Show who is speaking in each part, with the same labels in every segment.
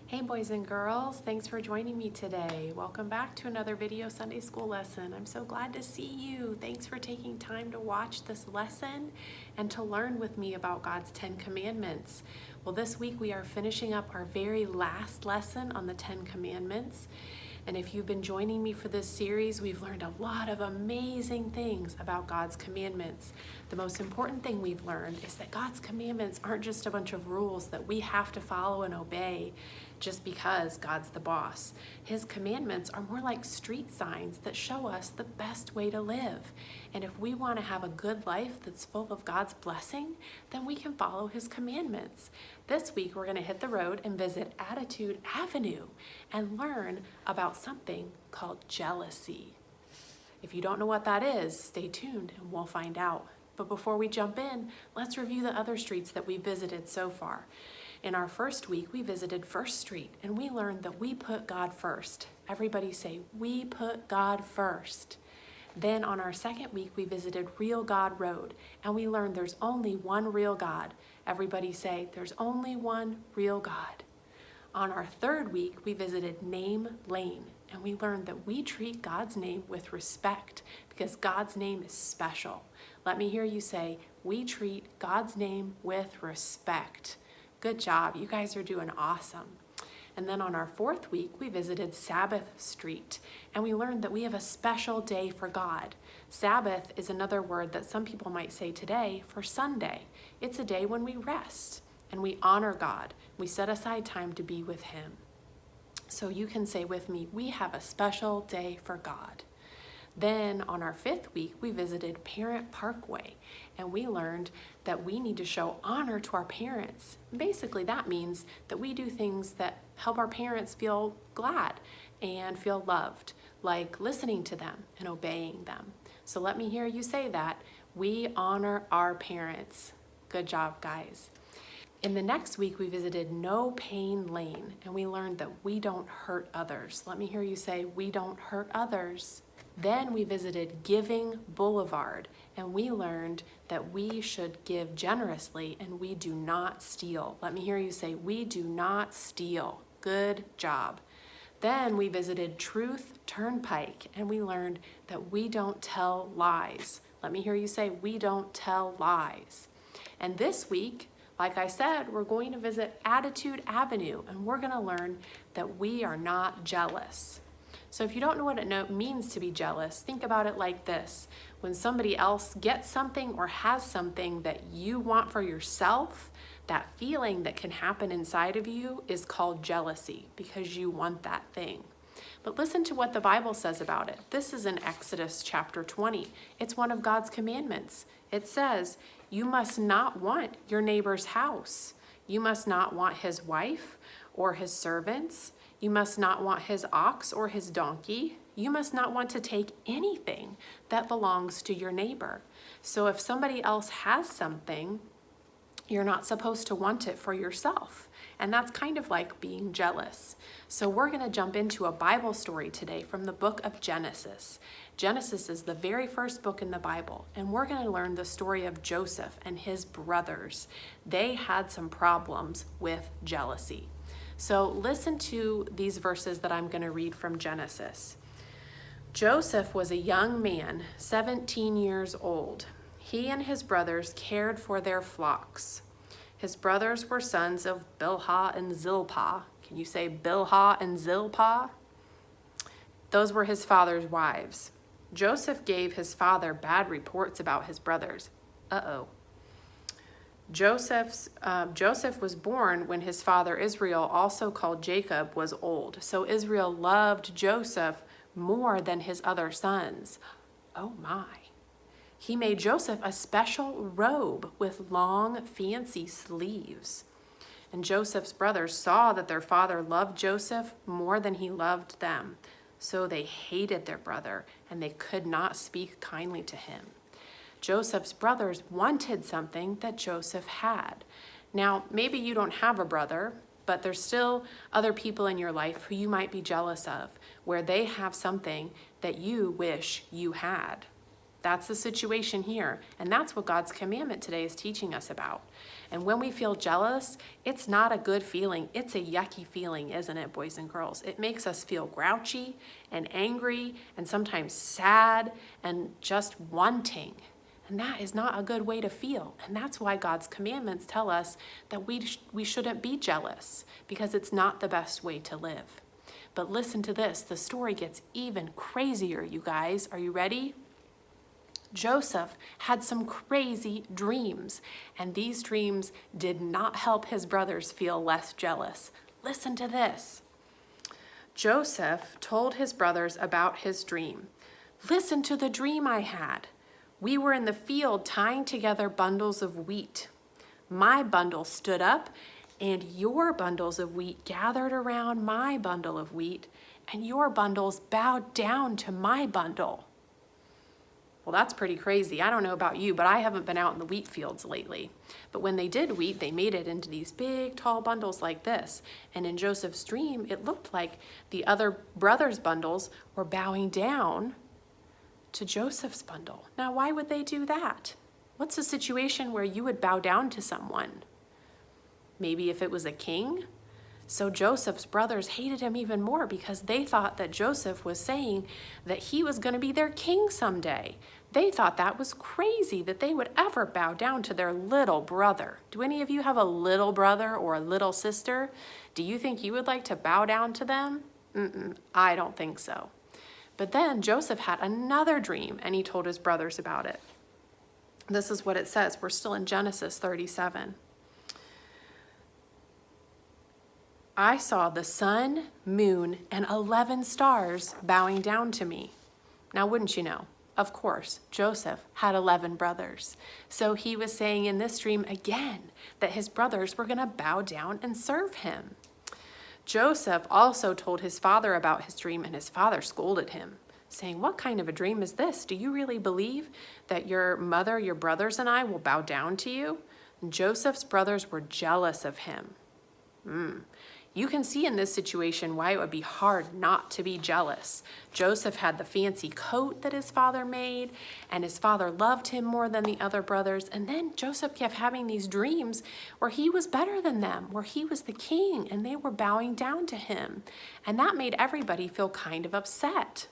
Speaker 1: Hey boys and girls, thanks for joining me today. Welcome back to another video Sunday school lesson. I'm so glad to see you. Thanks for taking time to watch this lesson and to learn with me about God's 10 Commandments. Well, this week we are finishing up our very last lesson on the 10 Commandments. And if you've been joining me for this series, we've learned a lot of amazing things about God's commandments. The most important thing we've learned is that God's commandments aren't just a bunch of rules that we have to follow and obey just because God's the boss. His commandments are more like street signs that show us the best way to live. And if we want to have a good life that's full of God's blessing, then we can follow His commandments. This week, we're going to hit the road and visit Attitude Avenue and learn about something called jealousy. If you don't know what that is, stay tuned and we'll find out. But before we jump in, let's review the other streets that we visited so far. In our first week, we visited First Street and we learned that we put God first. Everybody say, we put God first. Then on our second week, we visited Real God Road and we learned there's only one real God. Everybody say, there's only one real God. On our third week, we visited Name Lane and we learned that we treat God's name with respect because God's name is special. Let me hear you say, we treat God's name with respect. Good job. You guys are doing awesome. And then on our fourth week, we visited Sabbath Street, and we learned that we have a special day for God. Sabbath is another word that some people might say today for Sunday. It's a day when we rest and we honor God. We set aside time to be with Him. So you can say with me, we have a special day for God. Then on our fifth week, we visited Parent Parkway and we learned that we need to show honor to our parents. Basically, that means that we do things that help our parents feel glad and feel loved, like listening to them and obeying them. So let me hear you say that. We honor our parents. Good job, guys. In the next week, we visited No Pain Lane and we learned that we don't hurt others. Let me hear you say, we don't hurt others. Then we visited Giving Boulevard and we learned that we should give generously and we do not steal. Let me hear you say, we do not steal. Good job. Then we visited Truth Turnpike and we learned that we don't tell lies. Let me hear you say, we don't tell lies. And this week, like I said, we're going to visit Attitude Avenue and we're going to learn that we are not jealous. So if you don't know what it means to be jealous, think about it like this. When somebody else gets something or has something that you want for yourself, that feeling that can happen inside of you is called jealousy because you want that thing. But listen to what the Bible says about it. This is in Exodus chapter 20. It's one of God's commandments. It says, you must not want your neighbor's house. You must not want his wife or his servants. You must not want his ox or his donkey. You must not want to take anything that belongs to your neighbor. So if somebody else has something, you're not supposed to want it for yourself. And that's kind of like being jealous. So we're going to jump into a Bible story today from the book of Genesis. Genesis is the very first book in the Bible, and we're going to learn the story of Joseph and his brothers. They had some problems with jealousy. So listen to these verses that I'm going to read from Genesis. Joseph was a young man, 17 years old. He and his brothers cared for their flocks. His brothers were sons of Bilhah and Zilpah. Can you say Bilhah and Zilpah? Those were his father's wives. Joseph gave his father bad reports about his brothers. Joseph was born when his father Israel, also called Jacob, was old. So Israel loved Joseph more than his other sons. Oh my. He made Joseph a special robe with long, fancy sleeves. And Joseph's brothers saw that their father loved Joseph more than he loved them. So they hated their brother and they could not speak kindly to him. Joseph's brothers wanted something that Joseph had. Now, maybe you don't have a brother, but there's still other people in your life who you might be jealous of, where they have something that you wish you had. That's the situation here. And that's what God's commandment today is teaching us about. And when we feel jealous, it's not a good feeling. It's a yucky feeling, isn't it, boys and girls? It makes us feel grouchy and angry and sometimes sad and just wanting. And that is not a good way to feel. And that's why God's commandments tell us that we shouldn't be jealous, because it's not the best way to live. But listen to this. The story gets even crazier, you guys. Are you ready? Joseph had some crazy dreams, and these dreams did not help his brothers feel less jealous. Listen to this. Joseph told his brothers about his dream. Listen to the dream I had. We were in the field tying together bundles of wheat. My bundle stood up, and your bundles of wheat gathered around my bundle of wheat, and your bundles bowed down to my bundle. Well, that's pretty crazy. I don't know about you, but I haven't been out in the wheat fields lately. But when they did wheat, they made it into these big, tall bundles like this. And in Joseph's dream, it looked like the other brothers' bundles were bowing down to Joseph's bundle. Now, why would they do that? What's a situation where you would bow down to someone? Maybe if it was a king? So Joseph's brothers hated him even more because they thought that Joseph was saying that he was going to be their king someday. They thought that was crazy that they would ever bow down to their little brother. Do any of you have a little brother or a little sister? Do you think you would like to bow down to them? I don't think so. But then Joseph had another dream, and he told his brothers about it. This is what it says. We're still in Genesis 37. I saw the sun, moon, and 11 stars bowing down to me. Now, wouldn't you know? Of course, Joseph had 11 brothers. So he was saying in this dream again that his brothers were going to bow down and serve him. Joseph also told his father about his dream, and his father scolded him, saying, "What kind of a dream is this? Do you really believe that your mother, your brothers, and I will bow down to you?" And Joseph's brothers were jealous of him. You can see in this situation why it would be hard not to be jealous. Joseph had the fancy coat that his father made, and his father loved him more than the other brothers. And then Joseph kept having these dreams where he was better than them, where he was the king, and they were bowing down to him. And that made everybody feel kind of upset.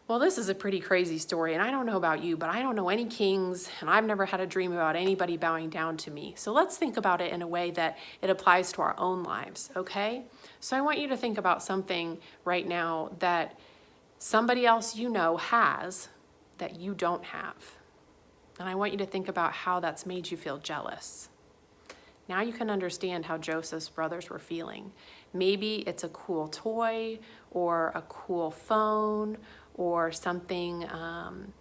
Speaker 1: Well, this is a pretty crazy story, and I don't know about you, but I don't know any kings, and I've never had a dream about anybody bowing down to me. So let's think about it in a way that it applies to our own lives, okay? So I want you to think about something right now that somebody else you know has that you don't have. And I want you to think about how that's made you feel jealous. Now you can understand how Joseph's brothers were feeling. Maybe it's a cool toy or a cool phone or something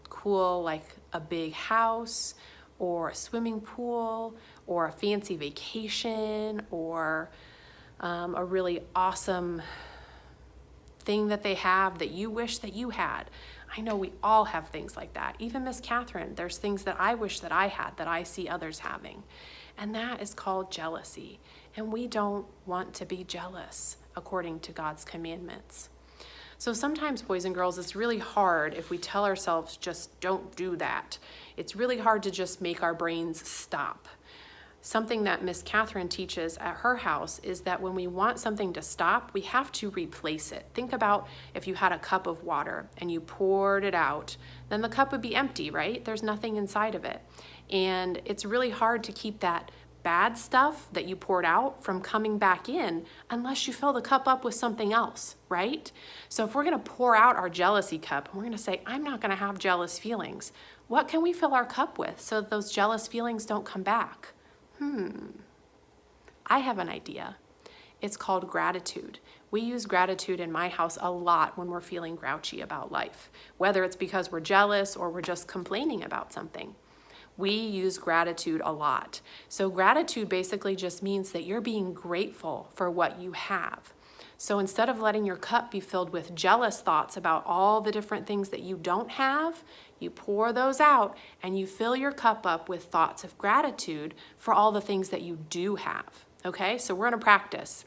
Speaker 1: cool like a big house or a swimming pool or a fancy vacation or a really awesome thing that they have that you wish that you had. I know we all have things like that. Even Miss Catherine, there's things that I wish that I had that I see others having. And that is called jealousy. And we don't want to be jealous according to God's commandments. So sometimes, boys and girls, it's really hard if we tell ourselves just don't do that. It's really hard to just make our brains stop. Something that Miss Catherine teaches at her house is that when we want something to stop, we have to replace it. Think about if you had a cup of water and you poured it out, then the cup would be empty, right? There's nothing inside of it. And it's really hard to keep that bad stuff that you poured out from coming back in unless you fill the cup up with something else, right? So if we're going to pour out our jealousy cup and we're going to say, I'm not going to have jealous feelings, what can we fill our cup with so that those jealous feelings don't come back? I have an idea. It's called gratitude. We use gratitude in my house a lot when we're feeling grouchy about life, whether it's because we're jealous or we're just complaining about something. We use gratitude a lot. So gratitude basically just means that you're being grateful for what you have. So instead of letting your cup be filled with jealous thoughts about all the different things that you don't have, you pour those out and you fill your cup up with thoughts of gratitude for all the things that you do have. Okay, so we're going to practice.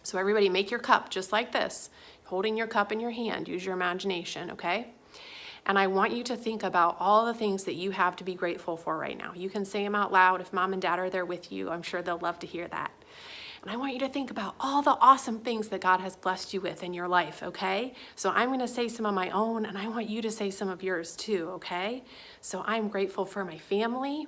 Speaker 1: So everybody make your cup just like this, holding your cup in your hand. Use your imagination, okay? And I want you to think about all the things that you have to be grateful for right now. You can say them out loud. If mom and dad are there with you, I'm sure they'll love to hear that. And I want you to think about all the awesome things that God has blessed you with in your life, okay? So I'm going to say some of my own, and I want you to say some of yours too, okay? So I'm grateful for my family.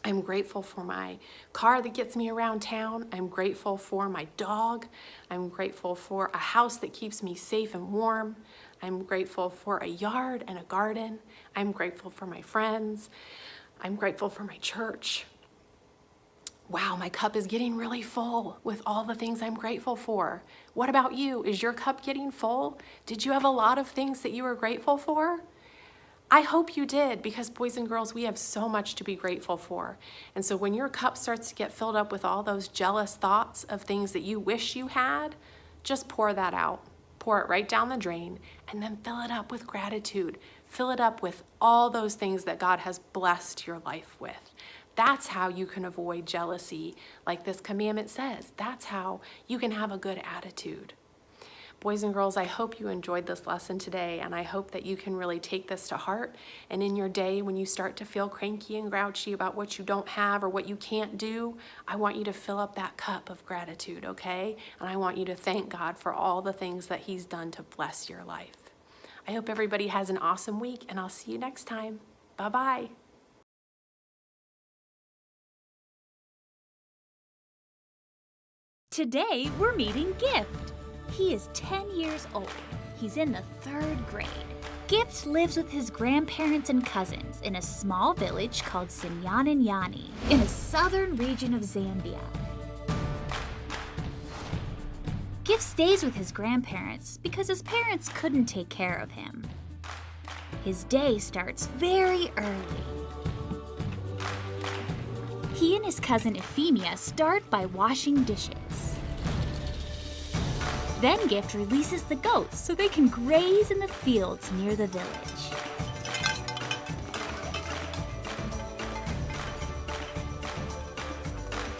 Speaker 1: I'm grateful for my car that gets me around town. I'm grateful for my dog. I'm grateful for a house that keeps me safe and warm. I'm grateful for a yard and a garden. I'm grateful for my friends. I'm grateful for my church. Wow, my cup is getting really full with all the things I'm grateful for. What about you? Is your cup getting full? Did you have a lot of things that you were grateful for? I hope you did, because boys and girls, we have so much to be grateful for. And so when your cup starts to get filled up with all those jealous thoughts of things that you wish you had, just pour that out. Pour it right down the drain, and then fill it up with gratitude. Fill it up with all those things that God has blessed your life with. That's how you can avoid jealousy, like this commandment says. That's how you can have a good attitude. Boys and girls, I hope you enjoyed this lesson today, and I hope that you can really take this to heart. And in your day, when you start to feel cranky and grouchy about what you don't have or what you can't do, I want you to fill up that cup of gratitude, okay? And I want you to thank God for all the things that He's done to bless your life. I hope everybody has an awesome week, and I'll see you next time. Bye-bye.
Speaker 2: Today, we're meeting Gift. He is 10 years old. He's in the 3rd grade. Gift lives with his grandparents and cousins in a small village called Sinyananyani in a southern region of Zambia. Gift stays with his grandparents because his parents couldn't take care of him. His day starts very early. He and his cousin Euphemia start by washing dishes. Then Gift releases the goats so they can graze in the fields near the village.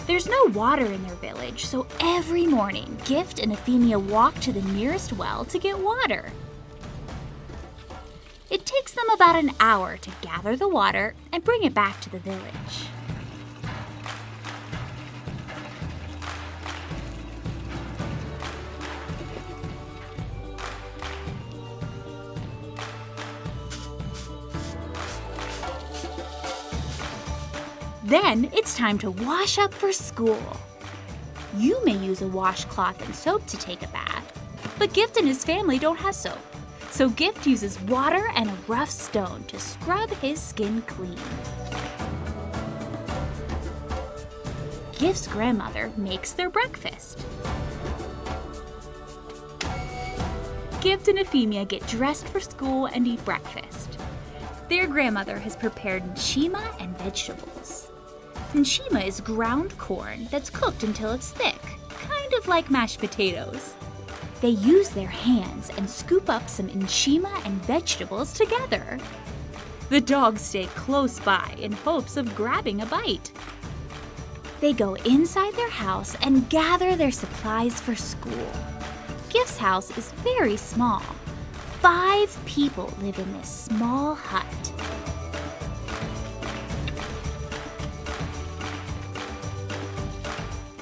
Speaker 2: There's no water in their village, so every morning, Gift and Euphemia walk to the nearest well to get water. It takes them about an hour to gather the water and bring it back to the village. Then it's time to wash up for school. You may use a washcloth and soap to take a bath, but Gift and his family don't have soap. So Gift uses water and a rough stone to scrub his skin clean. Gift's grandmother makes their breakfast. Gift and Euphemia get dressed for school and eat breakfast. Their grandmother has prepared nshima and vegetables. Nshima is ground corn that's cooked until it's thick, kind of like mashed potatoes. They use their hands and scoop up some nshima and vegetables together. The dogs stay close by in hopes of grabbing a bite. They go inside their house and gather their supplies for school. Gift's house is very small. 5 people live in this small hut.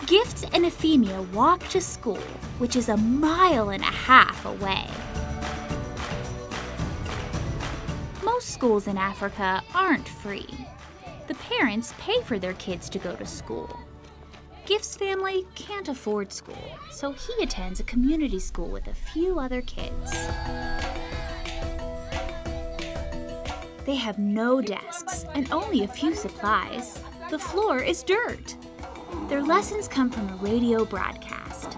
Speaker 2: Gift and Euphemia walk to school, which is 1.5 miles away. Most schools in Africa aren't free. The parents pay for their kids to go to school. Gift's family can't afford school, so he attends a community school with a few other kids. They have no desks and only a few supplies. The floor is dirt. Their lessons come from a radio broadcast.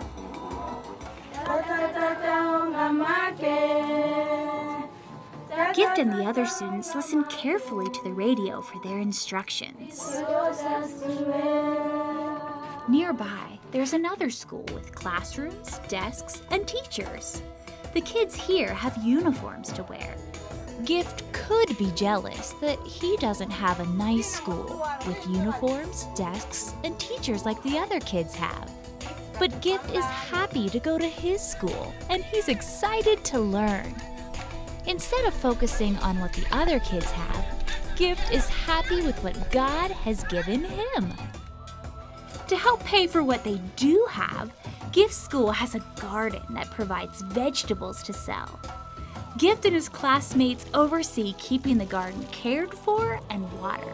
Speaker 2: Gift and the other students listen carefully to the radio for their instructions. Nearby, there's another school with classrooms, desks, and teachers. The kids here have uniforms to wear. Gift could be jealous that he doesn't have a nice school with uniforms, desks, and teachers like the other kids have. But Gift is happy to go to his school, and he's excited to learn. Instead of focusing on what the other kids have, Gift is happy with what God has given him. To help pay for what they do have, Gift School has a garden that provides vegetables to sell. Gift and his classmates oversee keeping the garden cared for and watered.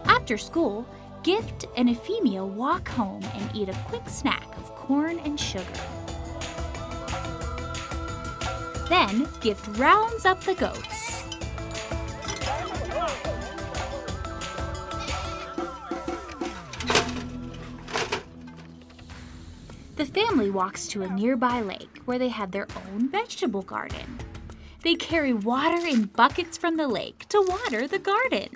Speaker 2: After school, Gift and Euphemia walk home and eat a quick snack of corn and sugar. Then, Gift rounds up the goats. The family walks to a nearby lake where they have their own vegetable garden. They carry water in buckets from the lake to water the garden.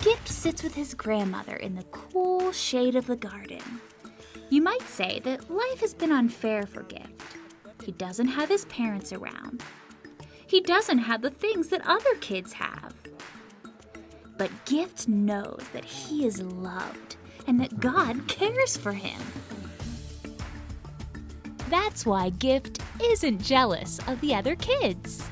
Speaker 2: Gift sits with his grandmother in the cool shade of the garden. You might say that life has been unfair for Gift. He doesn't have his parents around. He doesn't have the things that other kids have. But Gift knows that he is loved and that God cares for him. That's why Gift isn't jealous of the other kids.